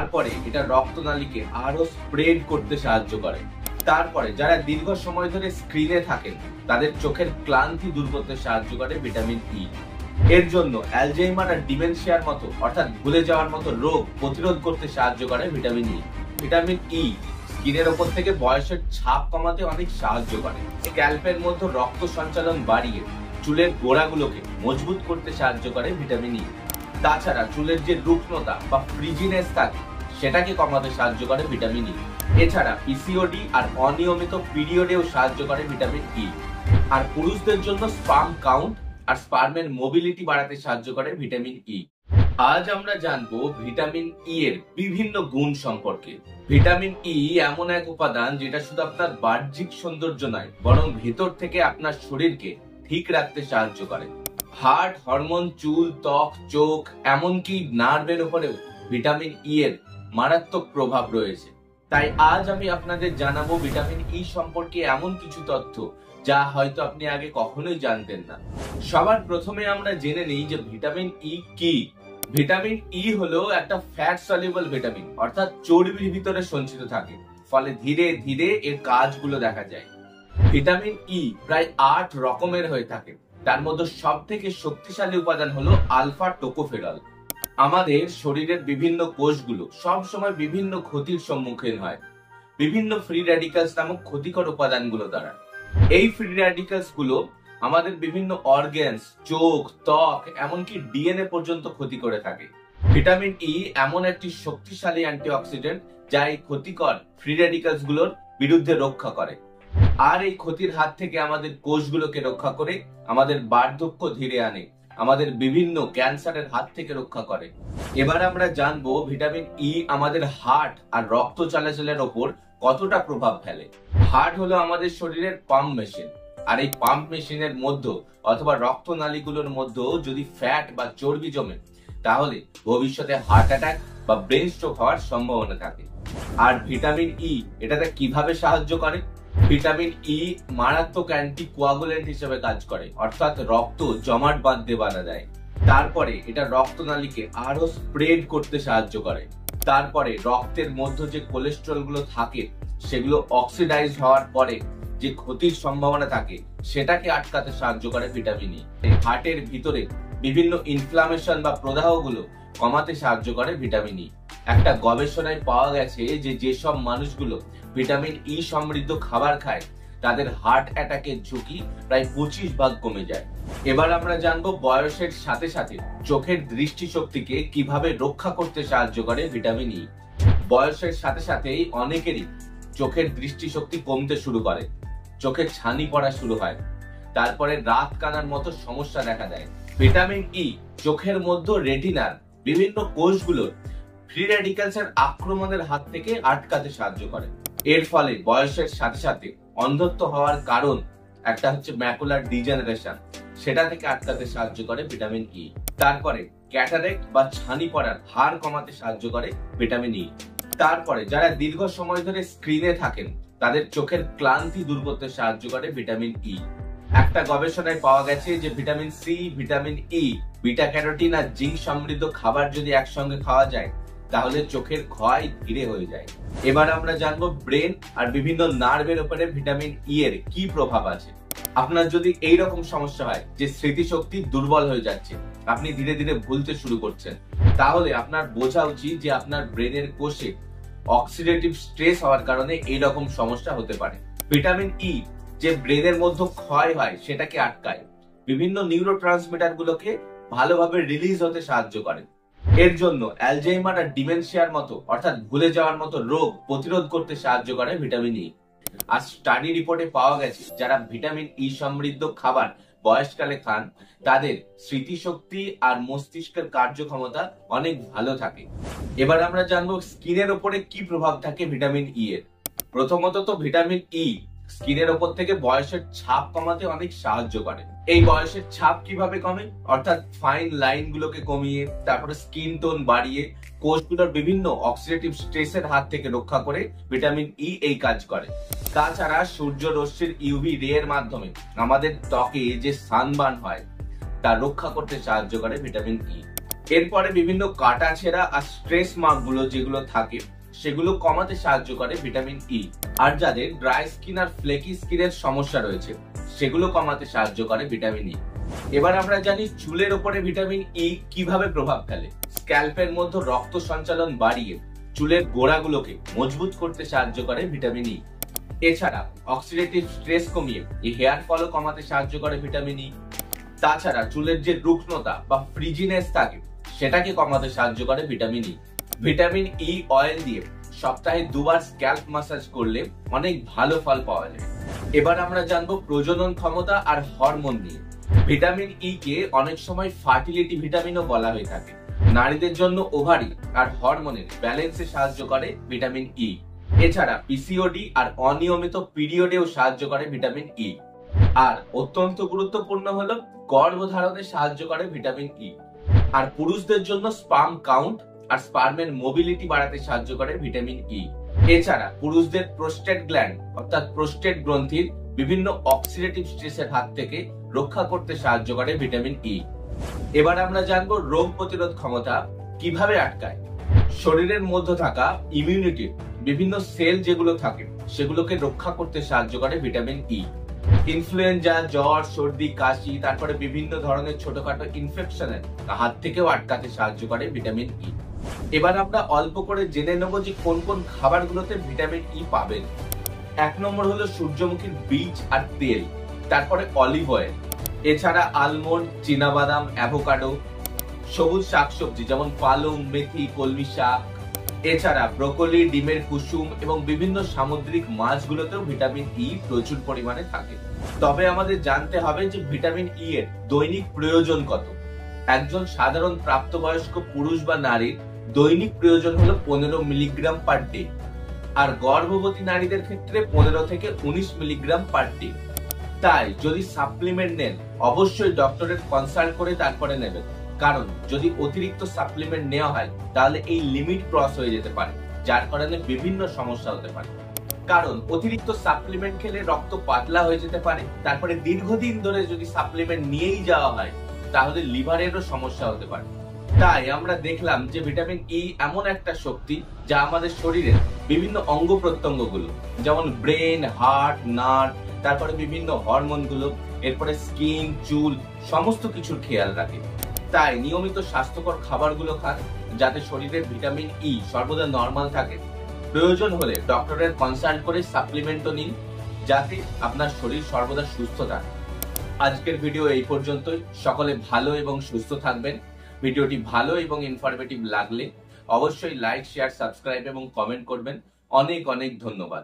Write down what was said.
তারপরে এটা রক্তনালীকে আরো স্প্রেড করতে সাহায্য করে। তারপরে যারা দীর্ঘ সময় ধরে স্ক্রিনে থাকেন তাদের চোখের ক্লান্তি দূর করতে সাহায্য করে ভিটামিন ই। এর জন্য অ্যালজাইমার আর ডিমেনশিয়ার মতো অর্থাৎ ভুলে যাওয়ার মতো রোগ প্রতিরোধ করতে সাহায্য করে ভিটামিন ই। ভিটামিন ই স্কিনের ওপর থেকে বয়সের ছাপ কমাতে অনেক সাহায্য করে। স্ক্যাল্পের মধ্যে রক্ত সঞ্চালন বাড়িয়ে চুলের গোড়াগুলোকে মজবুত করতে সাহায্য করে ভিটামিন ই। তাছাড়া চুলের যে রুক্ষতা বা ফ্রিজিনেস থাকে সেটাকে কমাতে সাহায্য করে ভিটামিন ই। এছাড়া পিসিওডি আর অনিয়মিত পিরিয়ডেও সাহায্য করে ভিটামিন ই। আর পুরুষদের জন্য স্পার্ম কাউন্ট আর স্পার্মের মোবিলিটি বাড়াতে সাহায্য করে ভিটামিন ই। আজ আমরা জানবো ভিটামিন ই এর বিভিন্ন গুণ সম্পর্কে। ভিটামিন ই এমন এক উপাদান যেটা শুধু আপনার বাহ্যিক সৌন্দর্য নয় বরং ভেতর থেকে আপনার শরীরকে ঠিক রাখতে সাহায্য করে। হার্ট, হরমোন, চুল, ত্বক, চোখ এমনকি নার্ভের উপরেও ভিটামিন ই এর মারাত্মক প্রভাব রয়েছে। তাই আজ আমি আপনাদের জানাবো ভিটামিন ই সম্পর্কে এমন কিছু তথ্য যা হয়তো আপনি আগে কখনোই জানতেন না। সবার প্রথমে আমরা জেনে নিই যে ভিটামিন ই কি। ভিটামিন ই হলো একটা ফ্যাট সলিউবল ভিটামিন, অর্থাৎ চর্বির ভিতরে সঞ্চিত থাকে, ফলে ধীরে ধীরে এর কাজগুলো দেখা যায়। ভিটামিন ই প্রায় 8 রকমের হয়ে থাকে। তার মধ্যে সব থেকে শক্তিশালী উপাদান হলো আলফা টোকোফেরল। আমাদের শরীরের বিভিন্ন কোষগুলো সব সময় বিভিন্ন ক্ষতির সম্মুখীন হয় বিভিন্ন ফ্রি র্যাডিক্যালস নামক ক্ষতিকর উপাদানগুলো দ্বারা। এই ফ্রি র্যাডিক্যালস গুলো আমাদের বিভিন্ন অর্গানস, চোখ, ত্বক এমনকি ডিএনএ পর্যন্ত ক্ষতি করে থাকে। ভিটামিন ই এমন একটি শক্তিশালী অ্যান্টিঅক্সিডেন্ট যা এই ক্ষতিকর ফ্রি র্যাডিক্যালস গুলোর বিরুদ্ধে রক্ষা করে আর এই ক্ষতির হাত থেকে আমাদের কোষগুলোকে রক্ষা করে, আমাদের বার্ধক্য ধীরে আনে, আমাদের বিভিন্ন ক্যান্সারের হাত থেকে রক্ষা করে। এবার আমরা জানবো ভিটামিন ই আমাদের হার্ট আর রক্ত চলাচলের ওপর কতটা প্রভাব ফেলে। হার্ট হলো আমাদের শরীরের পাম্প মেশিন, আর এই পাম্প মেশিনের মধ্যে অথবা রক্তনালীগুলোর মধ্যে যদি ফ্যাট বা চর্বি জমে তাহলে ভবিষ্যতে হার্ট অ্যাটাক বা ব্রেন স্ট্রোক হওয়ার সম্ভাবনা থাকে। আর ভিটামিন ই এটাতে কিভাবে সাহায্য করে? ভিটামিন ই মারাত্মক অ্যান্টি কোয়াগুলেন্ট হিসেবে কাজ করে, অর্থাৎ রক্ত জমাট বাঁধতে বাধা দেয়। তারপরে এটা রক্তনালীকে আরো স্প্রেড করতে সাহায্য করে। তারপরে রক্তের মধ্যে যে কোলেস্টেরল গুলো থাকে সেগুলো অক্সিডাইজ হওয়ার পরে যে ক্ষতির সম্ভাবনা থাকে সেটাকে আটকাতে সাহায্য করে ভিটামিন ই। হার্টের ভিতরে বিভিন্ন ইনফ্লামেশন বা প্রদাহগুলো কমাতে সাহায্য করে ভিটামিন ই। একটা গবেষণায় পাওয়া গেছে যে যেসব মানুষগুলো ভিটামিন ই সমৃদ্ধ খাবার খায় তাদের হার্ট অ্যাটাকের ঝুঁকি প্রায় 25 ভাগ কমে যায়। এবার আমরা জানবো বয়সের সাথে সাথে চোখের দৃষ্টিশক্তিকে কিভাবে রক্ষা করতে সাহায্য করে ভিটামিন ই। বয়সের সাথে সাথেই অনেকেরই চোখের দৃষ্টিশক্তি কমতে শুরু করে, চোখে ছানি পড়া শুরু হয়, তারপরে রাত কানার মতো সমস্যা দেখা দেয়। ভিটামিন ই চোখের মধ্যে রেটিনার বিভিন্ন কোষগুলোর ফ্রি র্যাডিক্যালসের আক্রমণের হাত থেকে আটকাতে সাহায্য করে। এর ফলে বয়সের সাথে সাথে অন্ধত্ব হওয়ার কারণ একটা হচ্ছে ম্যাকুলার ডিজেনারেশন, সেটা থেকে আটকাতে সাহায্য করে ভিটামিন ই। তারপরে ক্যাটারেক্ট বা ছানি পড়ার হার কমাতে সাহায্য করে ভিটামিন ই। তারপরে যারা দীর্ঘ সময় ধরে স্ক্রিনে থাকেন তাদের চোখের ক্লান্তি দূর করতে সাহায্য করে ভিটামিন ই। একটা গবেষণায় পাওয়া গেছে যে vitamin C, vitamin E, beta carotene আর জিঙ্ক সমৃদ্ধ খাবার যদি একসঙ্গে খাওয়া যায় তাহলে চোখের ক্ষয় ধীরে হয়ে যায়। এবার আমরা জানবো ব্রেন আর বিভিন্ন নার্ভের উপরে ভিটামিন ই এর কি প্রভাব আছে। আপনার যদি এই রকম সমস্যা হয় যে স্মৃতিশক্তি দুর্বল হয়ে যাচ্ছে, আপনি ধীরে ধীরে ভুলতে শুরু করছেন, তাহলে আপনার বোঝা উচিত যে আপনার ব্রেনের কোষে অক্সিডেটিভ স্ট্রেস হওয়ার কারণে এই রকম সমস্যা হতে পারে। ভিটামিন ই যে ব্রেনের মধ্যে ক্ষয় হয় সেটাকে আটকায়, বিভিন্ন নিউরোট্রান্সমিটার গুলোকে ভালোভাবে রিলিজ হতে সাহায্য করে। এর জন্য অ্যালজাইমার আর ডিমেনশিয়ার মতো অর্থাৎ ভুলে যাওয়ার মতো রোগ প্রতিরোধ করতে সাহায্য করে ভিটামিন ই। আর স্টাডি রিপোর্টে পাওয়া গেছে যারা ভিটামিন ই সমৃদ্ধ খাবার বয়সকালে খান তাদের স্মৃতিশক্তি আর মস্তিষ্কের কার্যক্ষমতা অনেক ভালো থাকে। এবার আমরা জানবো স্কিনের উপরে কি প্রভাব থাকে ভিটামিন ই এর। প্রথমত তো ভিটামিন ই স্কিনের ওপর থেকে বয়সের ছাপ কমাতে অনেক সাহায্য করে। এই বয়সের ছাপ কিভাবে কমে? অর্থাৎ ফাইন লাইন গুলোকে কমিয়ে, তারপরে স্কিন টোন বাড়িয়ে, কোষগুলোর বিভিন্ন অক্সিডেটিভ স্ট্রেসের হাত থেকে রক্ষা করে ভিটামিন ই এই কাজ করে। তাছাড়া সূর্য রশ্মির ইউভি রে এর মাধ্যমে আমাদের ত্বকে যে সানবার্ন হয় তা রক্ষা করতে সাহায্য করে ভিটামিন ই। এরপরে বিভিন্ন কাটা ছেঁড়া আর স্ট্রেস মার্ক গুলো যেগুলো থাকে সেগুলো কমাতে সাহায্য করে ভিটামিন ই। আর যাদের ড্রাই স্কিন আর ফ্লেকি স্কিনের সমস্যা রয়েছে সেগুলো কমাতে সাহায্য করে ভিটামিন ই। এবার আমরা জানি চুলের উপরে ভিটামিন ই কিভাবে প্রভাব ফেলে। স্ক্যাল্পের মধ্যে রক্ত সঞ্চালন বাড়িয়ে চুলের গোড়াগুলোকে মজবুত করতে সাহায্য করে ভিটামিন ই। এছাড়া অক্সিডেটিভ স্ট্রেস কমিয়ে এই হেয়ার ফলও কমাতে সাহায্য করে ভিটামিন ই। তাছাড়া চুলের যে রুক্ষতা বা ফ্রিজিনেস থাকে সেটাকে কমাতে সাহায্য করে vitamin E. Vitamin E oil দিয়ে সপ্তাহে 2 বার স্ক্যাল্প ম্যাসাজ করলে অনেক ভালো ফল পাওয়া যায়। এবার আমরা জানবো প্রজনন ক্ষমতা আর হরমোন নিয়ে। ভিটামিন ই কে অনেক সময় ফার্টিলিটি ভিটামিনও বলা হয়ে থাকে। নারীদের জন্য ওভারি আর হরমোনের ব্যালেন্সে সাহায্য করে ভিটামিন ই। এছাড়া পিসিওডি আর অনিয়মিত পিরিয়ডেও সাহায্য করে ভিটামিন ই। আর অত্যন্ত গুরুত্বপূর্ণ হলো গর্ভধারণে সাহায্য করে ভিটামিন ই। আর পুরুষদের জন্য স্পার্ম কাউন্ট আর স্পার্মের মোবিলিটি বাড়াতে সাহায্য করে ভিটামিন ই। এছাড়া পুরুষদের প্রোস্টেট গ্ল্যান্ড অর্থাৎ প্রোস্টেট গ্রন্থির বিভিন্ন অক্সিডেটিভ স্ট্রেসের হাত থেকে রক্ষা করতে সাহায্য করে ভিটামিন ই। এবার আমরা জানবো রোগ প্রতিরোধ ক্ষমতা কিভাবে আটকায়। শরীরের মধ্যে থাকা ইমিউনিটির বিভিন্ন সেল যেগুলো থাকে সেগুলোকে রক্ষা করতে সাহায্য করে ভিটামিন ই। ইনফ্লুয়েঞ্জা, জ্বর, সর্দি, কাশি, তারপরে বিভিন্ন ধরনের ছোটখাটো ইনফেকশনের হাত থেকেও আটকাতে সাহায্য করে ভিটামিন ই। এবার আমরা অল্প করে জেনে নেব যে কোন কোন খাবারগুলোতে ভিটামিন ই পাবেন। 1 নম্বর হলো সূর্যমুখীর বীজ আর তেল, তারপরে অলিভ অয়েল, এছাড়া আলমন্ড, চীনাবাদাম, অ্যাভোকাডো, সবুজ শাকসবজি যেমন পালং, মেথি, কলমি শাক, এছাড়া ব্রোকলি, ডিমের কুসুম এবং বিভিন্ন সামুদ্রিক মাছগুলোতেও ভিটামিন ই প্রচুর পরিমাণে থাকে। তবে আমাদের জানতে হবে যে ভিটামিন ই এর দৈনিক প্রয়োজন কত। একজন সাধারণ প্রাপ্তবয়স্ক পুরুষ বা নারীর দৈনিক প্রয়োজন হলো 15 মিলিগ্রাম পার ডে। আর গর্ভবতী নারীদের ক্ষেত্রে 15 থেকে 19 মিলিগ্রাম পার ডে। তাই যদি সাপ্লিমেন্ট নেন অবশ্যই ডক্টরের কনসাল্ট করে তারপরে নেবেন, কারণ যদি অতিরিক্ত সাপ্লিমেন্ট নেওয়া হয় তাহলে এই লিমিট ক্রস হয়ে যেতে পারে, যার কারণে বিভিন্ন সমস্যা হতে পারে। কারণ অতিরিক্ত সাপ্লিমেন্ট খেলে রক্ত পাতলা হয়ে যেতে পারে, তারপরে দীর্ঘদিন ধরে যদি সাপ্লিমেন্ট নিয়েই যাওয়া হয় তাহলে লিভারেরও সমস্যা হতে পারে। তাই আমরা দেখলাম যে ভিটামিন ই এমন একটা শক্তি যা আমাদের শরীরের বিভিন্ন অঙ্গ প্রত্যঙ্গ গুলো যেমন ব্রেন, হার্ট, নার্ভ, তারপরে বিভিন্ন হরমোন গুলো, এরপরে স্কিন, চুল সমস্ত কিছুর খেয়াল রাখে। তাই নিয়মিত স্বাস্থ্যকর খাবারগুলো খান যাতে শরীরের ভিটামিন ই সর্বদা নরমাল থাকে। প্রয়োজন হলে ডক্টরের কনসাল্ট করে সাপ্লিমেন্টও নিন যাতে আপনার শরীর সর্বদা সুস্থ থাকে। আজকের ভিডিও এই পর্যন্তই। সকলে ভালো এবং সুস্থ থাকবেন। ভিডিওটি ভালো এবং ইনফরমেটিভ লাগলে অবশ্যই লাইক, শেয়ার, সাবস্ক্রাইব এবং কমেন্ট করবেন। অনেক অনেক ধন্যবাদ।